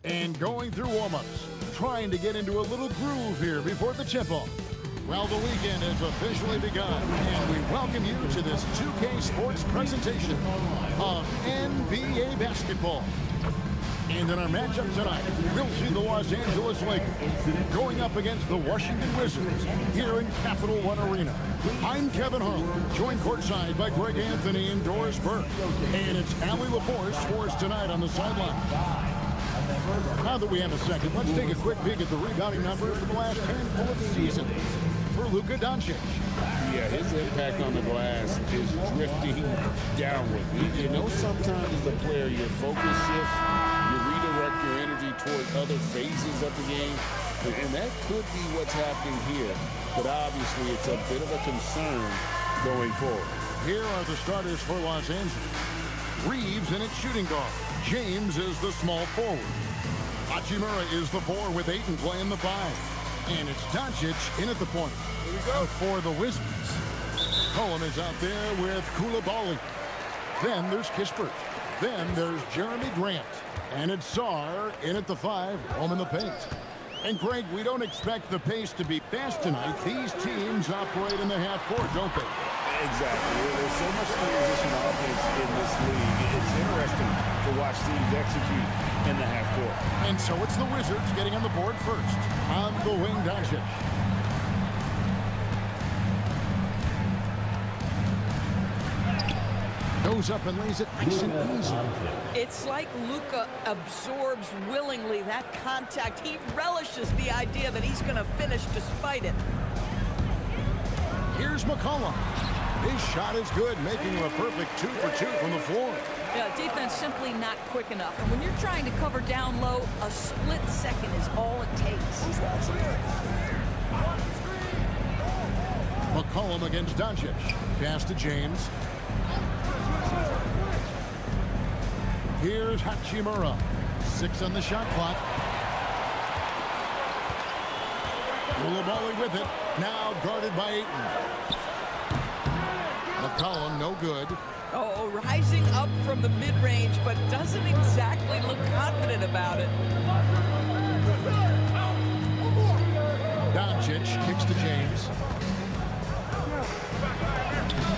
And going through warm-ups, trying to get into a little groove here before the tip-off. Well, the weekend has officially begun, and we welcome you to this 2K Sports presentation of NBA basketball. And in our matchup tonight, we'll see the Los Angeles Lakers going up against the Washington Wizards here in Capital One Arena. I'm Kevin Harlan, joined courtside by Greg Anthony and Doris Burke. And it's Allie LaForce for us tonight on the sideline. Now that we have a second, let's take a quick peek at the rebounding numbers for the last handful of seasons for Luka Doncic. Yeah, his impact on the glass is drifting downward. You know, sometimes as a player, your focus shifts, you redirect your energy toward other phases of the game, and that could be what's happening here. But obviously, it's a bit of a concern going forward. Here are the starters for Los Angeles. Reeves in its shooting guard. James is the small forward. Hachimura is the 4 with Ayton playing the 5. And it's Doncic in at the point. Here we go for the Wizards. Cohen is out there with Coulibaly. Then there's Kispert. Then there's Jeremy Grant. And it's Sarr in at the 5, roaming the paint. And Greg, we don't expect the pace to be fast tonight. These teams operate in the half court, don't they? Exactly. There's so much transition offense in this league. It's interesting to watch teams execute in the half court. And so it's the Wizards getting on the board first. On the wing, Doncic. Goes up and lays it nice and easy. It's like Luka absorbs willingly that contact. He relishes the idea that he's going to finish despite it. Here's McCollum. His shot is good, making him a perfect 2 for 2 from the floor. Yeah, defense simply not quick enough. And when you're trying to cover down low, a split second is all it takes. McCollum against Doncic. Pass to James. Here's Hachimura. 6 on the shot clock. Coulibaly with it. Now guarded by Ayton. McCollum, no good. Oh, rising up from the mid-range, but doesn't exactly look confident about it. Doncic kicks to James.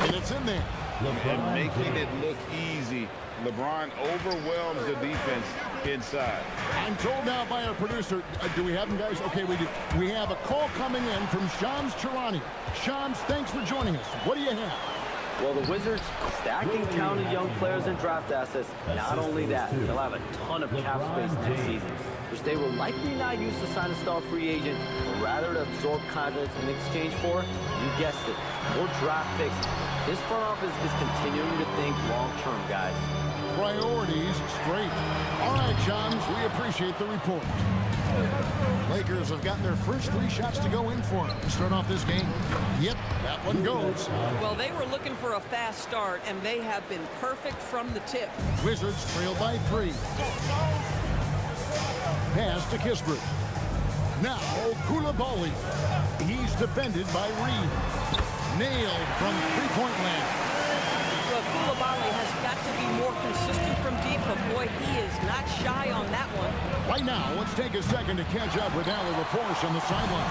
And it's in there. And making it look easy. LeBron overwhelms the defense inside. I'm told now by our producer, do we have him, guys? Okay, we do. We have a call coming in from Shams Charania. Shams, thanks for joining us. What do you have? Well, the Wizards stacking talented young players and draft assets. Not only that, they'll have a ton of cap space next season, which they will likely not use to sign a star free agent, but rather to absorb contracts in exchange for, you guessed it, more draft picks. This front office is continuing to think long-term, guys. Priorities straight. All right, Shams, we appreciate the report. Lakers have gotten their first 3 shots to go in for them to start off this game. Yep, that one goes. Well, they were looking for a fast start, and they have been perfect from the tip. Wizards trail by 3. Pass to Kispert. Now, Coulibaly. He's defended by Reed. Nailed from three-point land. Well, Coulibaly has got to be more consistent from deep, but boy, he is not shy on that one. Right now, let's take a second to catch up with Allie LaForce on the sideline.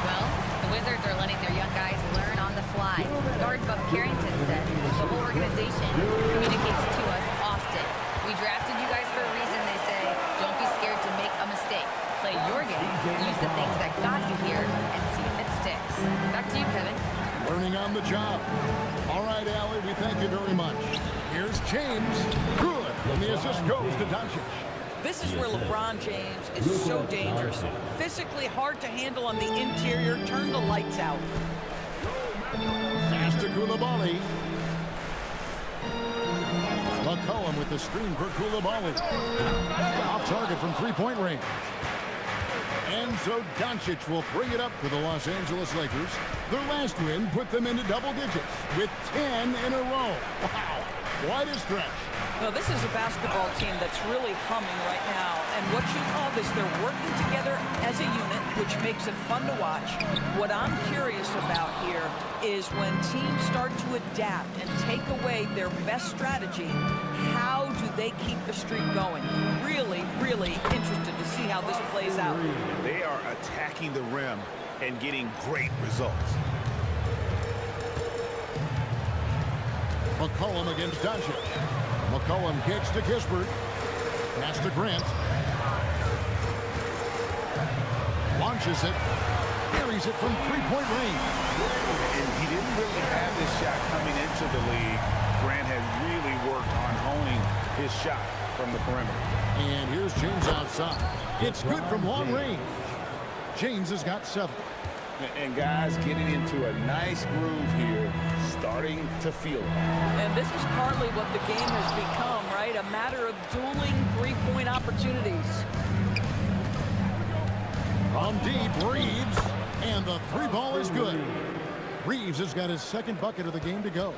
Well, the Wizards are letting their young guys learn on the fly. Guard Buck Carrington said the whole organization communicates to us often. We drafted you guys for a reason, they say. Don't be scared to make a mistake. Play your game, use the things that got you here, and see if it sticks. Back to you, Kevin. Learning on the job. All right, Allie, we thank you very much. Here's James. Good. And the assist goes to Doncic. This is where LeBron James is so dangerous. Physically hard to handle on the interior. Turn the lights out. Pass to Coulibaly. McCollum with the screen for Coulibaly. Off target from three-point range. And so Doncic will bring it up for the Los Angeles Lakers. Their last win put them into double digits with 10 in a row. Wow, quite a stretch. Well, this is a basketball team that's really humming right now. And what you call this, they're working together as a unit, which makes it fun to watch. What I'm curious about here is when teams start to adapt and take away their best strategy, how do they keep the streak going? Really, really interested how this plays out. And they are attacking the rim and getting great results. McCollum against Doncic. McCollum kicks to Kispert. Pass to Grant. Launches it. Carries it from three-point range. And he didn't really have this shot coming into the league. Grant has really worked on honing his shot from the perimeter. And here's James outside. It's good from long range. James has got 7. And guys getting into a nice groove here, starting to feel it. And this is partly what the game has become, right? A matter of dueling three-point opportunities. From deep, Reeves. And the three ball is good. Reeves has got his second bucket of the game to go.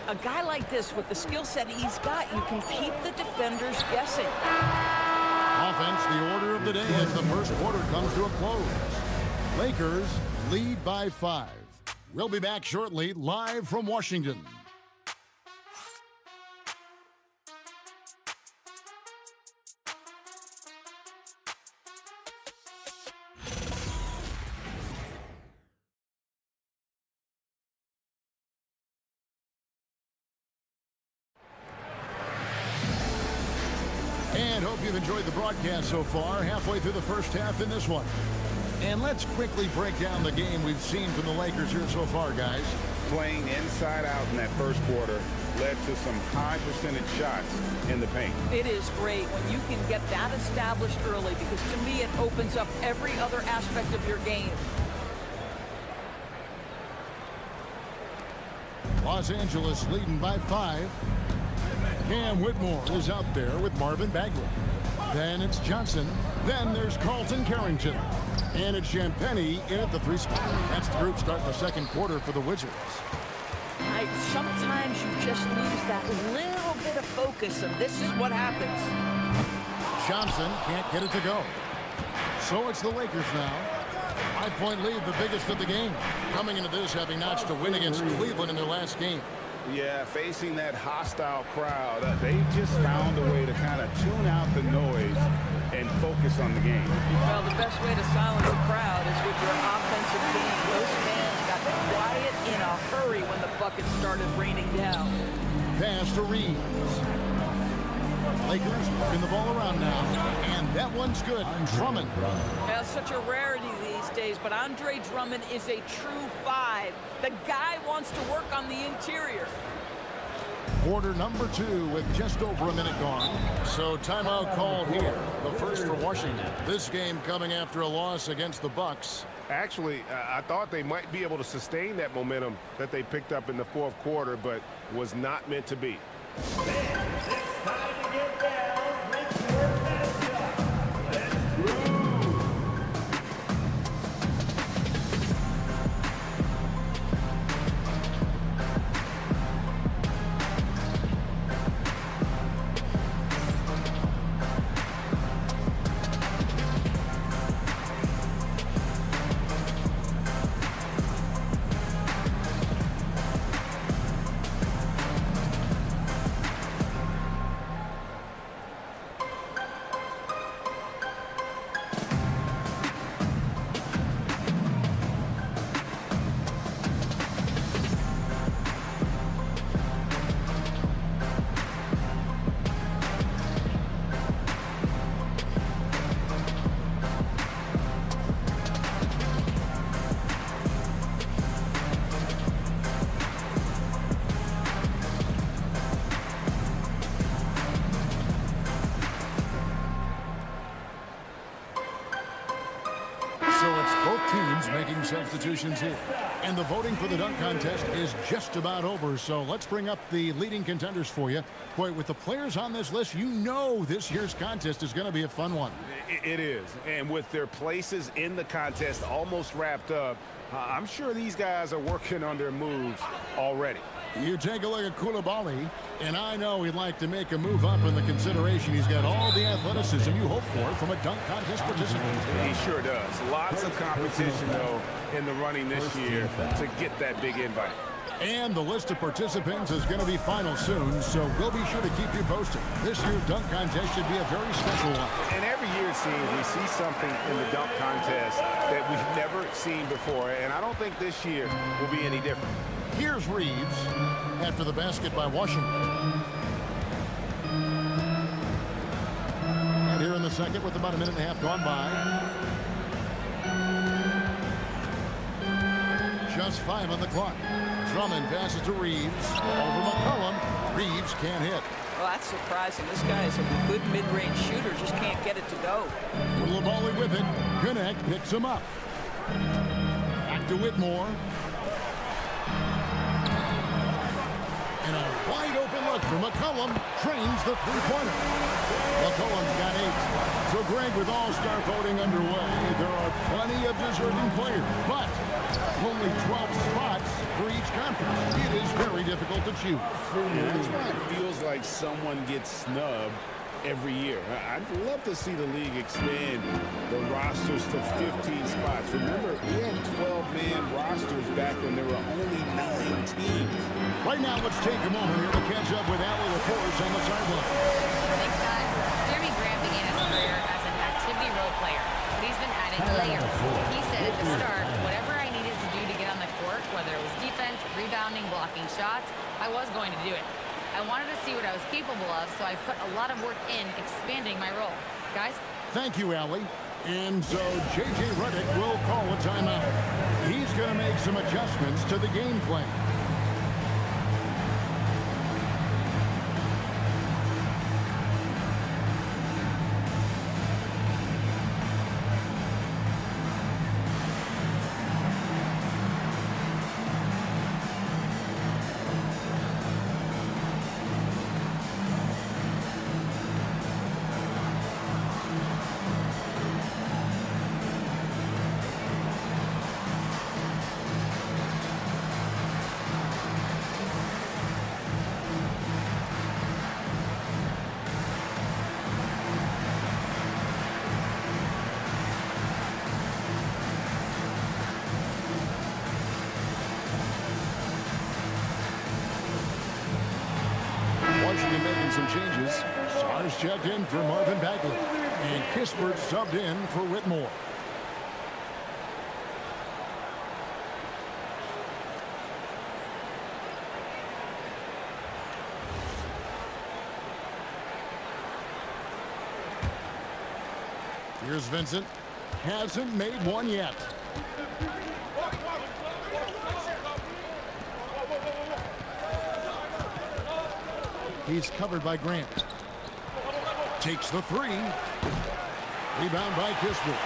A guy like this, with the skill set he's got, you can keep the defenders guessing. Offense, the order of the day as the first quarter comes to a close. Lakers lead by 5. We'll be back shortly, live from Washington. And hope you've enjoyed the broadcast so far, halfway through the first half in this one. And let's quickly break down the game we've seen from the Lakers here so far, guys. Playing inside out in that first quarter led to some high percentage shots in the paint. It is great when you can get that established early, because to me it opens up every other aspect of your game. Los Angeles leading by 5. Cam Whitmore is out there with Marvin Bagley. Then it's Johnson. Then there's Carlton Carrington. And it's Champagnie in at the 3 spot. That's the group starting the second quarter for the Wizards. Sometimes you just lose that little bit of focus, and this is what happens. Johnson can't get it to go. So it's the Lakers now. 5-point lead, the biggest of the game. Coming into this, having notched a win against Cleveland in their last game. Yeah, facing that hostile crowd, they just found a way to kind of tune out the noise and focus on the game. Well, the best way to silence a crowd is with your offensive game. Those fans got quiet in a hurry when the buckets started raining down. Pass to Reeves. Lakers moving the ball around now, and that one's good. Drummond. That's such a rarity these days, but Andre Drummond is a true 5. The guy wants to work on the interior. Quarter number 2 with just over a minute gone. So timeout called here. The first for Washington. This game coming after a loss against the Bucks. Actually, I thought they might be able to sustain that momentum that they picked up in the fourth quarter, but was not meant to be. Making substitutions here. And the voting for the dunk contest is just about over, so let's bring up the leading contenders for you. Boy, with the players on this list, you know this year's contest is going to be a fun one. It is, and with their places in the contest almost wrapped up, I'm sure these guys are working on their moves already. You take a look at Coulibaly, and I know he'd like to make a move up in the consideration. He's got all the athleticism you hope for from a dunk contest participant. He sure does. Lots of competition, though, in the running this year to get that big invite. And the list of participants is going to be final soon, so we'll be sure to keep you posted. This year's dunk contest should be a very special one. And every year it seems, we see something in the dunk contest that we've never seen before, and I don't think this year will be any different. Here's Reeves after the basket by Washington. And here in the second with about a minute and a half gone by. Just 5 on the clock. Drummond passes to Reeves. Over McCollum. Reeves can't hit. Well, that's surprising. This guy is a good mid-range shooter, just can't get it to go. Coulibaly with it. Gannett picks him up. Back to Whitmore. And a wide-open look for McCollum. Trains the three-pointer. McCollum's got 8. So, Greg, with all-star voting underway, there are plenty of deserving players, but only 12 spots for each conference. It is very difficult to choose. That's why it feels like someone gets snubbed every year. I'd love to see the league expand the rosters to 15 spots. Remember, we had 12-man rosters back when there were only 9 teams. Right now, let's take a moment here to catch up with Allie LaForce on the sideline. Thanks, guys. Jeremy Graham began his career as an activity role player, but he's been adding layers. He said at the start, whatever I needed to do to get on the court, whether it was defense, rebounding, blocking shots, I was going to do it. I wanted to see what I was capable of, so I put a lot of work in expanding my role. Guys? Thank you, Allie. And so J.J. Redick will call a timeout. He's going to make some adjustments to the game plan. Washington making some changes. Sars checked in for Marvin Bagley. And Kispert subbed in for Whitmore. Here's Vincent. Hasn't made one yet. He's covered by Grant. Takes the 3. Rebound by Kispert.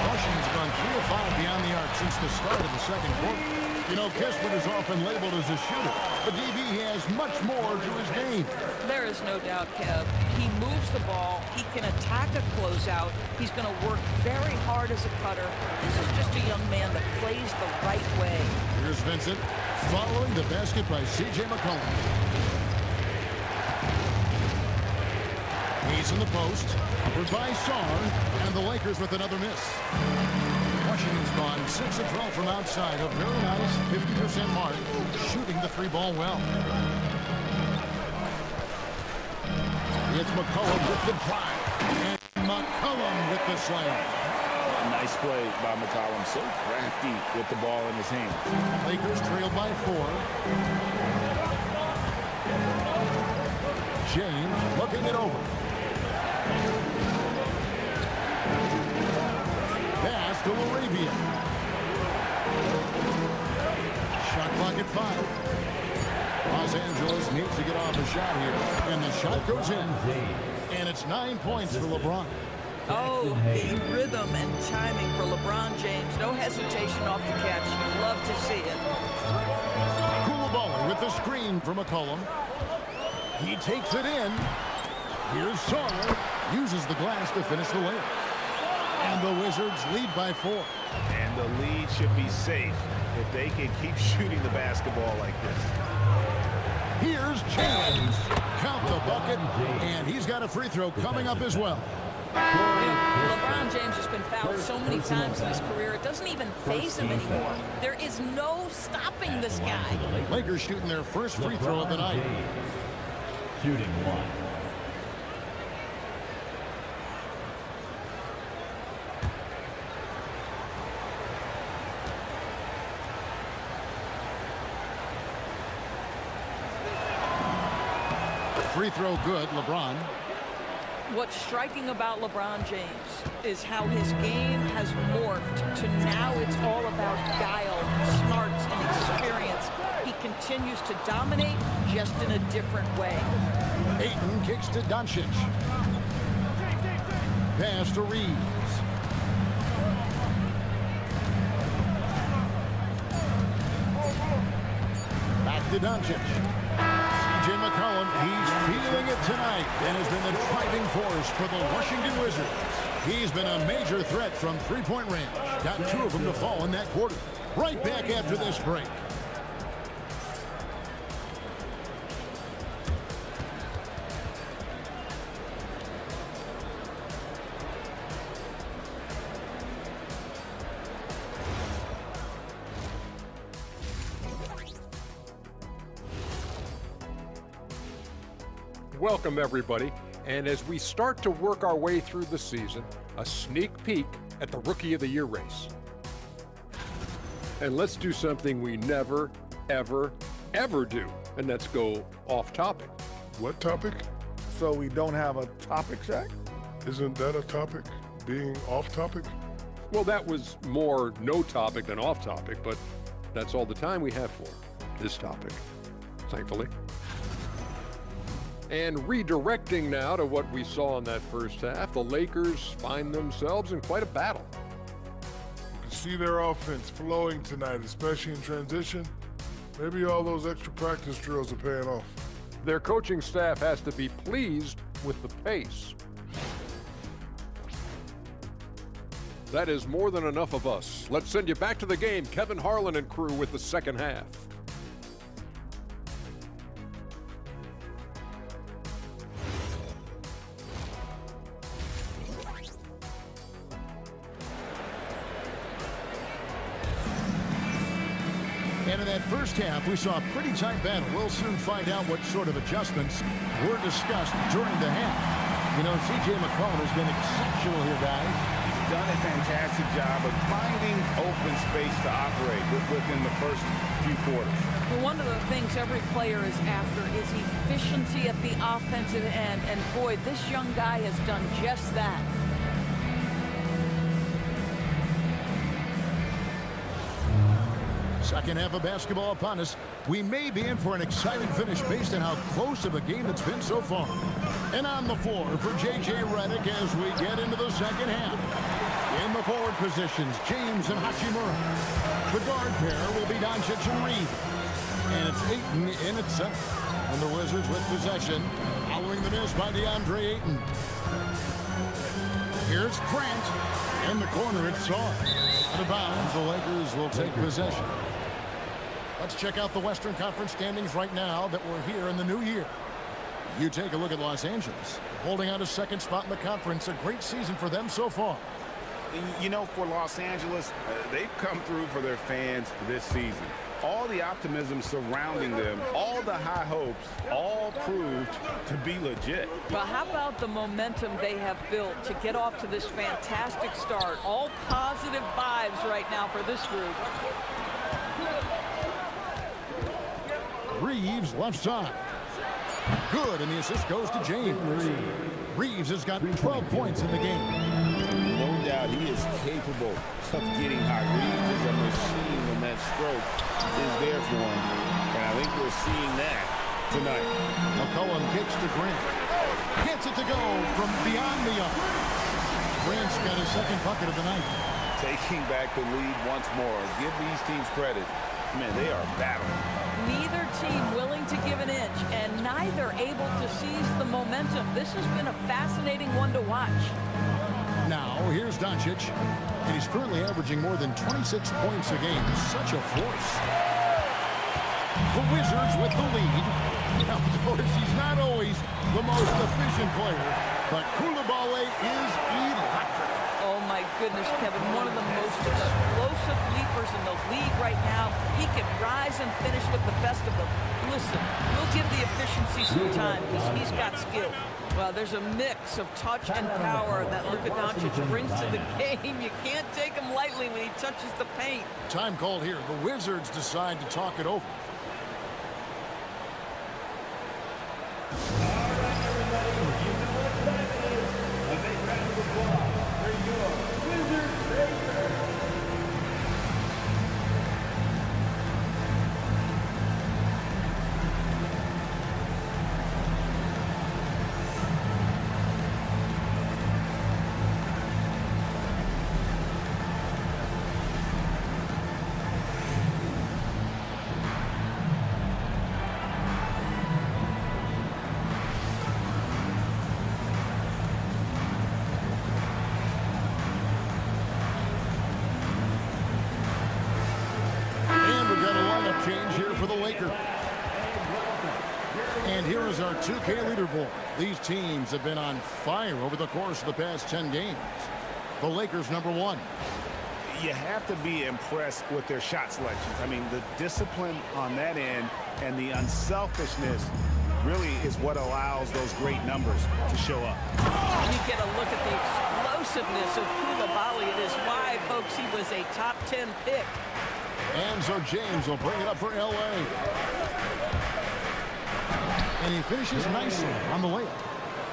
Washington's gone 3 of 5 beyond the arc since the start of the second quarter. You know, Kispert is often labeled as a shooter, but DB has much more to his game. There is no doubt, Kev. He moves the ball. He can attack a closeout. He's going to work very hard as a cutter. This is just a young man that plays the right way. Here's Vincent following the basket by C.J. McCollum. He's in the post, covered by Sarr, and the Lakers with another miss. Washington's gone 6 of 12 from outside, a very nice 50% mark, shooting the 3-ball well. It's McCollum with the drive, and McCollum with the slam. Nice play by McCollum. So crafty with the ball in his hands. Lakers trailed by 4. James looking it over. Pass to Laravia. Shot clock at 5. Los Angeles needs to get off a shot here. And the shot goes in. And it's 9 points for LeBron. Oh, the rhythm and timing for LeBron James. No hesitation off the catch. You love to see it. Coulibaly with the screen for McCollum. He takes it in. Here's Sarr. Uses the glass to finish the layup. And the Wizards lead by 4. And the lead should be safe if they can keep shooting the basketball like this. Here's James. Count the bucket. And he's got a free throw coming up as well. LeBron James has been fouled so many times in his career, it doesn't even faze him anymore. There is no stopping this guy. Lakers shooting their first free throw of the night. Shooting 1. Free throw good, LeBron. What's striking about LeBron James is how his game has morphed to now it's all about guile, smarts, and experience. He continues to dominate just in a different way. Ayton kicks to Doncic. Pass to Reeves. Back to Doncic. C.J. McCollum, he's feeling it tonight and has been the driving force for the Washington Wizards. He's been a major threat from three-point range. Got 2 of them to fall in that quarter. Right back after this break. Welcome, everybody. And as we start to work our way through the season, a sneak peek at the Rookie of the Year race. And let's do something we never, ever, ever do, and that's go off topic. What topic? So we don't have a topic, Shaq? Isn't that a topic? Being off topic? Well, that was more no topic than off topic, but that's all the time we have for this topic, thankfully. And redirecting now to what we saw in that first half, the Lakers find themselves in quite a battle. You can see their offense flowing tonight, especially in transition. Maybe all those extra practice drills are paying off. Their coaching staff has to be pleased with the pace. That is more than enough of us. Let's send you back to the game. Kevin Harlan and crew with the second half. And in that first half, we saw a pretty tight battle. We'll soon find out what sort of adjustments were discussed during the half. You know, C.J. McCollum has been exceptional here, guys. He's done a fantastic job of finding open space to operate within the first few quarters. Well, one of the things every player is after is efficiency at the offensive end. And boy, this young guy has done just that. Second half of basketball upon us. We may be in for an exciting finish based on how close of a game it's been so far. And on the floor for J.J. Redick as we get into the second half. In the forward positions, James and Hachimura. The guard pair will be Doncic and Reed. And it's Ayton in at center. And the Wizards with possession, following the miss by DeAndre Ayton. Here's Grant. In the corner, it's Saw. Out of bounds, the Lakers will take possession. Let's check out the Western Conference standings right now that we're here in the new year. You take a look at Los Angeles, holding on to second spot in the conference. A great season for them so far. You know, for Los Angeles, they've come through for their fans this season. All the optimism surrounding them, all the high hopes, all proved to be legit. Well, how about the momentum they have built to get off to this fantastic start? All positive vibes right now for this group. Reeves left side. Good, and the assist goes to James. Reeves has got 12 points in the game. No doubt he is capable of getting hot. Reeves is a machine when that stroke is there for him. And I think we're seeing that tonight. McCollum kicks to Grant. Gets it to go from beyond the arc. Grant's got his second bucket of the night. Taking back the lead once more. Give these teams credit. Man, they are battling. Neither team willing to give an inch, and neither able to seize the momentum. This has been a fascinating one to watch. Now, here's Doncic, and he's currently averaging more than 26 points a game. Such a force. The Wizards with the lead. Now, of course, he's not always the most efficient player, but Coulibaly is electric. Oh, my goodness, Kevin, one of the most explosive leapers in the league right now. He can rise and finish with the best of them. Listen, we'll give the efficiency some time because he's got skill. Well, there's a mix of touch and power that Luka Doncic brings to the game. You can't take him lightly when he touches the paint. Time called here. The Wizards decide to talk it over. Lakers. And here is our 2K leaderboard. These teams have been on fire over the course of the past 10 games. The Lakers #1. You have to be impressed with their shot selections. I mean, the discipline on that end and the unselfishness really is what allows those great numbers to show up. And you get a look at the explosiveness of Coulibaly. It is why, folks, he was a top 10 pick. And so James will bring it up for L.A. And he finishes nicely on the layup.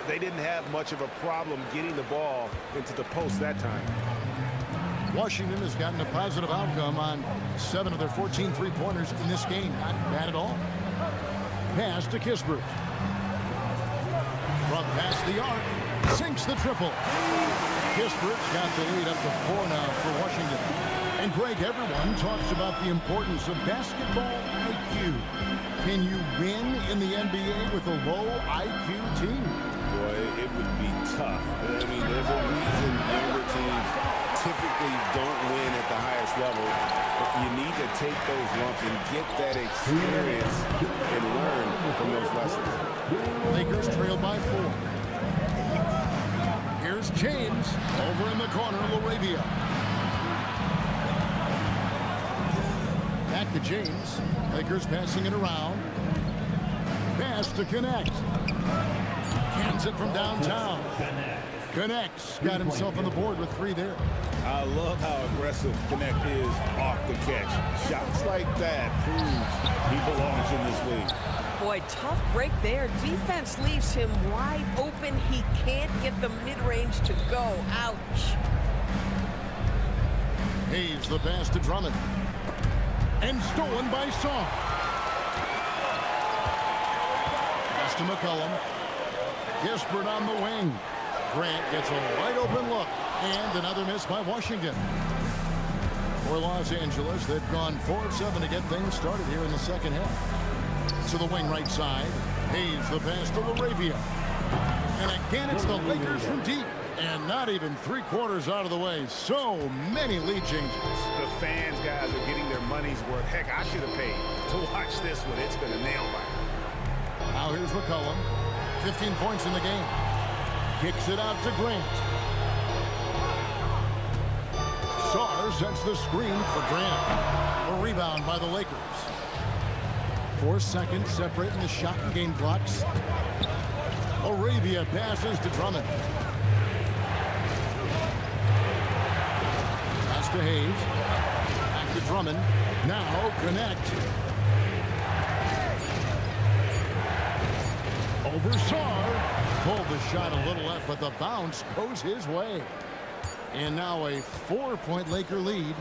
They didn't have much of a problem getting the ball into the post that time. Washington has gotten a positive outcome on 7 of their 14 three-pointers in this game. Not bad at all. Pass to Kispert. From past the arc, sinks the triple. Kispert's got the lead up to 4 now for Washington. And Greg, everyone talks about the importance of basketball IQ. Can you win in the NBA with a low IQ team? Boy, it would be tough. I mean, there's a reason younger teams typically don't win at the highest level. But you need to take those lumps and get that experience and learn from those lessons. Lakers trail by 4. Here's James over in the corner, LaRavia. Back to James. Lakers passing it around. Pass to Connect. Cans it from downtown. Connects. Got himself on the board with 3 there. I love how aggressive Connect is off the catch. Shots like that proves he belongs in this league. Boy, tough break there. Defense leaves him wide open. He can't get the mid-range to go. Ouch. Hayes the pass to Drummond. And stolen by Saw. Pass to McCollum. Kispert on the wing. Grant gets a wide open look. And another miss by Washington. For Los Angeles, they've gone 4 of 7 to get things started here in the second half. To the wing right side. Hayes the pass to LaRavia. And again, it's the Lakers from deep. And not even 3/4 out of the way. So many lead changes. The fans, guys, are getting their money's worth. Heck, I should have paid to watch this one. It's been a nail biter. Now here's McCollum. 15 points in the game. Kicks it out to Grant. Sarr sets the screen for Grant. A rebound by the Lakers. 4 seconds separating the shot and game clocks. LaRavia passes to Drummond. Pass to Hayes. Back to Drummond. Now Connect. Over Sarr. Pulled the shot a little left, but the bounce goes his way. And now a 4-point Laker lead. He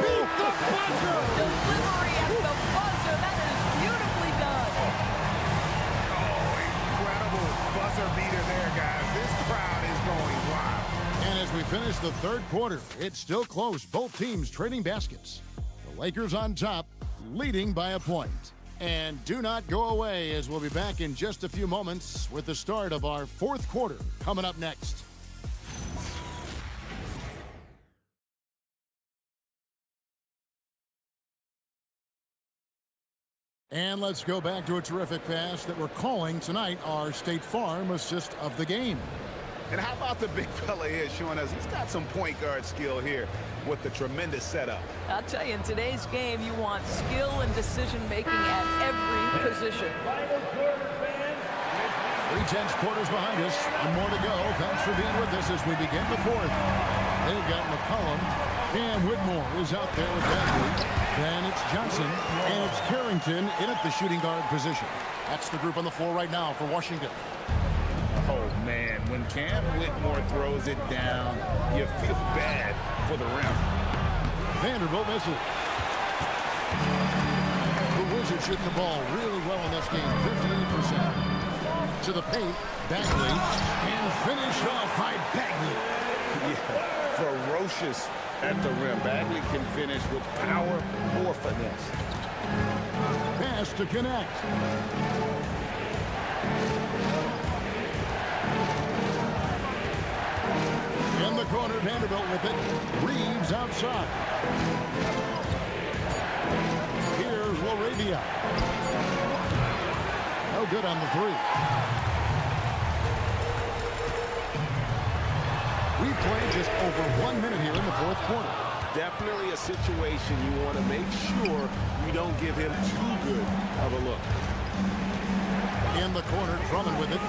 beat the buzzer! Delivery at the buzzer. That is beautifully done. Oh, incredible buzzer beater there, guys. This crowd is going wild. And as we finish the 3rd quarter, it's still close. Both teams trading baskets. The Lakers on top, leading by a point. And do not go away, as we'll be back in just a few moments with the start of our 4th quarter coming up next. And let's go back to a terrific pass that we're calling tonight our State Farm assist of the game. And how about the big fella here showing us he's got some point guard skill here with the tremendous setup. I'll tell you, in today's game, you want skill and decision-making at every position. 3/10 quarters behind us. One more to go. Thanks for being with us as we begin the 4th. They've got McCollum. Cam Whitmore is out there with Bagley. Then it's Johnson. And it's Carrington in at the shooting guard position. That's the group on the floor right now for Washington. Oh, man, when Cam Whitmore throws it down, you feel bad for the rim. Vanderbilt misses. The Wizards shooting the ball really well in this game, 58%. To the paint, Bagley, and finish off by Bagley. Yeah, ferocious at the rim. Bagley can finish with power or finesse. Pass to Connect. In the corner, Vanderbilt with it. Reeves outside. Jakelarabia. No good on the three. We played just over 1 minute here in the fourth quarter. Definitely a situation you want to make sure you don't give him too good of a look. In the corner, Drummond with it.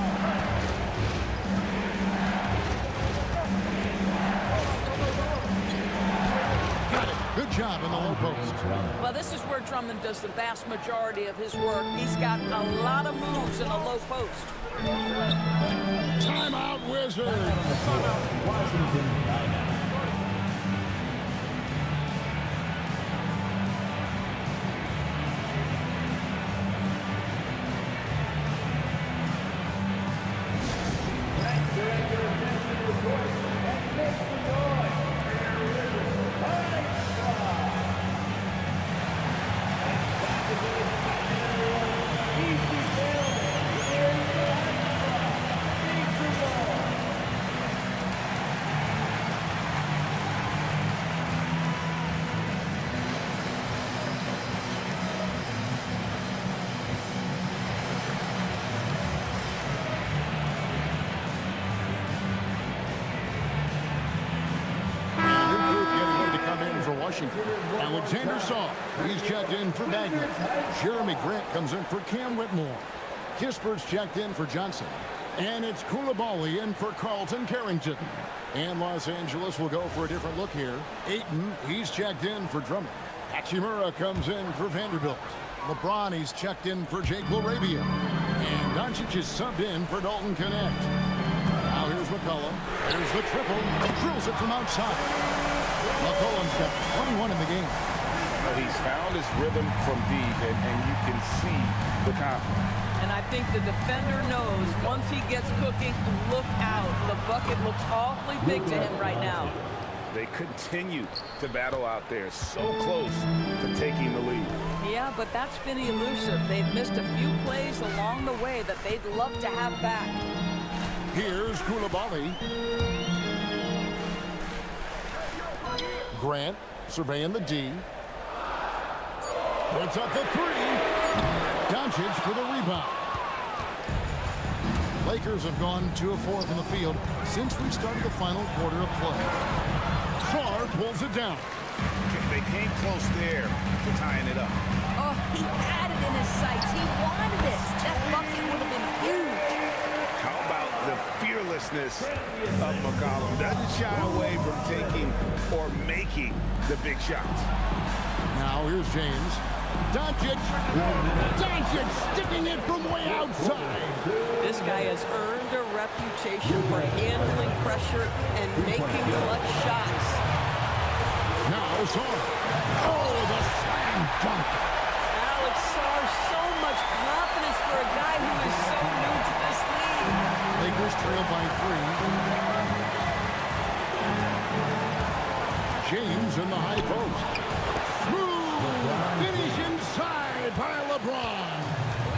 Got it. Good job in the low post. Well, this is where Drummond does the vast majority of his work. He's got a lot of moves in the low post. Timeout, Wizards. Washington timeout. Alexander Saw, he's checked in for Bagley. Jeremy Grant comes in for Cam Whitmore. Kispert's checked in for Johnson. And it's Koulibaly in for Carlton Carrington. And Los Angeles will go for a different look here. Ayton, he's checked in for Drummond. Hachimura comes in for Vanderbilt. LeBron, he's checked in for Jakelarabia. And Doncic is subbed in for Dalton Connect. Now here's McCollum. There's the triple. Drills it from outside. McCollum's got 21 in the game. He's found his rhythm from deep, and you can see the confidence. And I think the defender knows once he gets cooking, look out. The bucket looks awfully big to him right now. They continue to battle out there, so close to taking the lead. Yeah, but that's been elusive. They've missed a few plays along the way that they'd love to have back. Here's Koulibaly. Grant surveying the D. Puts up the three. Doncic for the rebound. Lakers have gone 2 of 4 in the field since we started the final quarter of play. Sarr pulls it down. They came close there to tying it up. Oh, he had it in his sights. He wanted it. That bucket would have been huge. How about the fearlessness of McCollum? Doesn't shy away from taking or making the big shots. Now here's James. Doncic sticking it from way outside. This guy has earned a reputation for handling pressure and making clutch shots. Now Sarr. Oh, the slam dunk. Alex Sarr, so much confidence for a guy who is so new to this league. Lakers trail by 3. James in the high post. Finish inside by LeBron.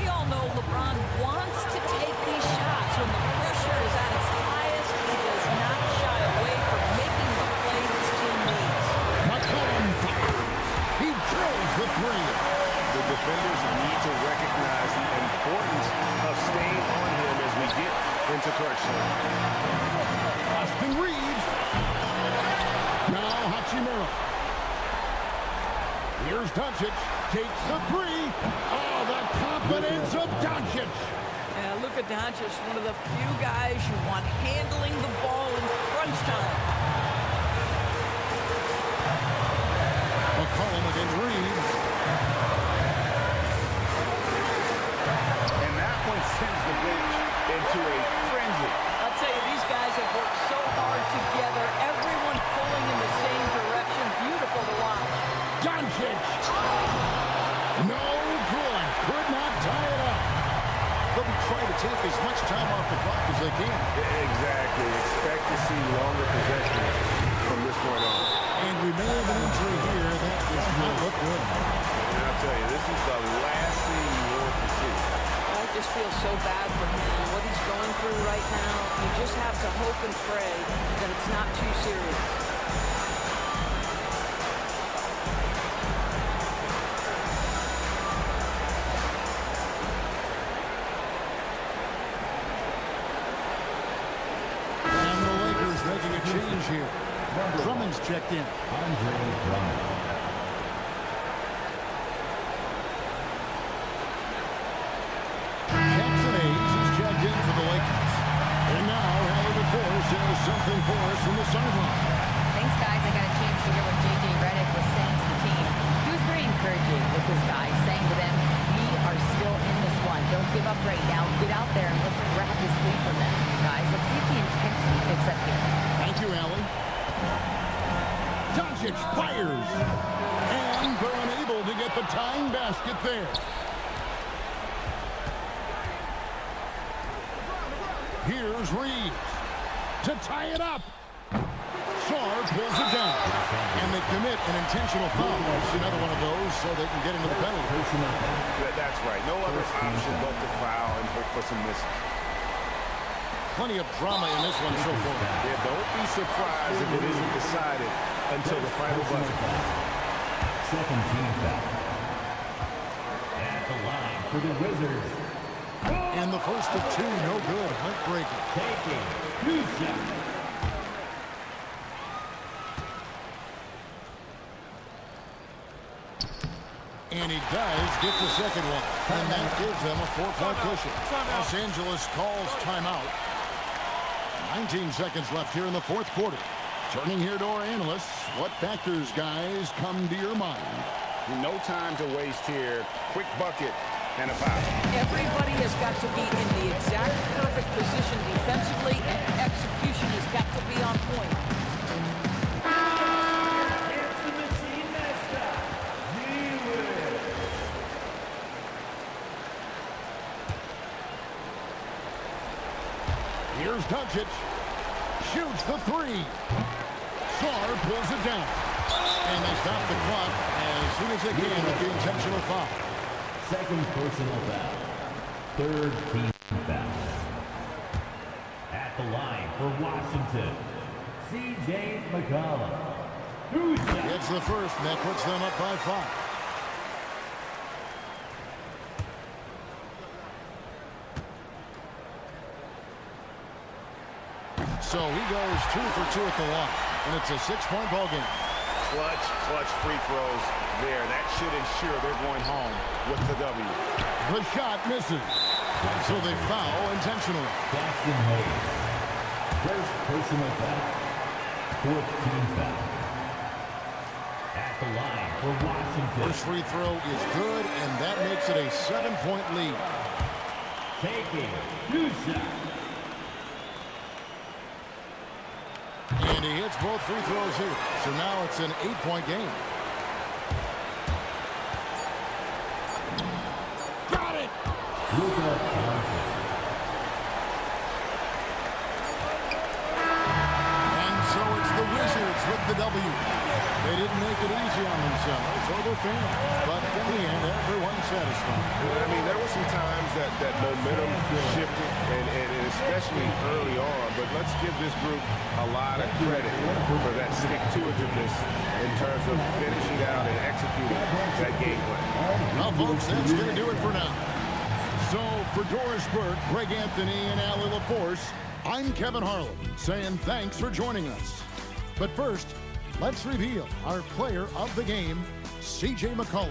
We all know LeBron wants to take these shots. When the pressure is at its highest, he does not shy away from making the play his team needs. McCollum fire. He drills the three. The defenders need to recognize the importance of staying on him as we get into crunch time. Austin Reeves. Now Hachimura. Here's Doncic, takes the three. Oh, the confidence of Doncic. Yeah, look at Doncic, one of the few guys you want handling the ball in crunch time. McCollum against Reeves. And that one sends the bench into a frenzy. I'll tell you, these guys have worked so hard together. Everyone pulling in the same direction. Beautiful to watch. Doncic. No good. Could not tie it up. They'll be trying to take as much time off the clock as they can. Exactly. Expect to see longer possessions from this point on. And we may have an injury here that does not look good. And I'll tell you, this is the last thing you want to see. I just feel so bad for him. What he's going through right now, you just have to hope and pray that it's not too serious. change here. Drummond's checked in. Andre Drummond. Jackson Hayes is checked in for the Lakers. And now Allie LaForce has something for us from the sideline. Thanks, guys. I got a chance to hear what J.J. Redick was saying to the team. He was very encouraging with his guys, saying to them, we are still in this one. Don't give up right now. Get out there and let's grab this lead from them. Guys, let's see if the intensity picks up here. Thank you, Allie. Doncic fires. And they're unable to get the tying basket there. Here's Reeves to tie it up. Sarr pulls it down. And they commit an intentional foul. It's another one of those so they can get into the penalty. That's right. No other option but to foul and hope for some misses. Plenty of drama in this one so far. Yeah, don't be surprised if it isn't decided until the final buzzer. Second team foul. At the line for the Wizards. And the first of two, no good. Heartbreaker. Taking 2 shots. And he does get the second one. And that gives them a 4-point cushion. Los Angeles calls timeout. 19 seconds left here in the fourth quarter. Turning here to our analysts, what factors, guys, come to your mind? No time to waste here. Quick bucket and a foul. Everybody has got to be in the exact perfect position defensively, and execution has got to be on point. It's the machine master, Lewis. Here's Doncic. Shoots the three. Sarr pulls it down. And they stop the clock as soon as they can with the intentional foul. Second personal foul. Third team foul. At the line for Washington, C.J. McCollum. It's the first, and that puts them up by 5. So he goes 2 for 2 at the line, and it's a 6-point ball game. Clutch free throws there. That should ensure they're going home with the W. The shot misses. So they foul intentionally. Jackson Hayes. First personal foul. Fourth team foul. At the line for Washington. First free throw is good, and that makes it a 7-point lead. Taking 2 shots. And he hits both free throws here. So now it's an 8-point game. Got it! Luka Doncic. And so it's the Wizards with the W. They didn't make it easy on themselves or their fans. But in the end, everyone's satisfied. I mean, there were some times that momentum shifted, and especially early on. But let's give this group a lot of credit for that stick-to-itiveness in terms of finishing out and executing that game plan. Well, folks, that's going to do it for now. So, for Doris Burke, Greg Anthony, and Allie LaForce, I'm Kevin Harlan, saying thanks for joining us. But first, let's reveal our player of the game, C.J. McCollum.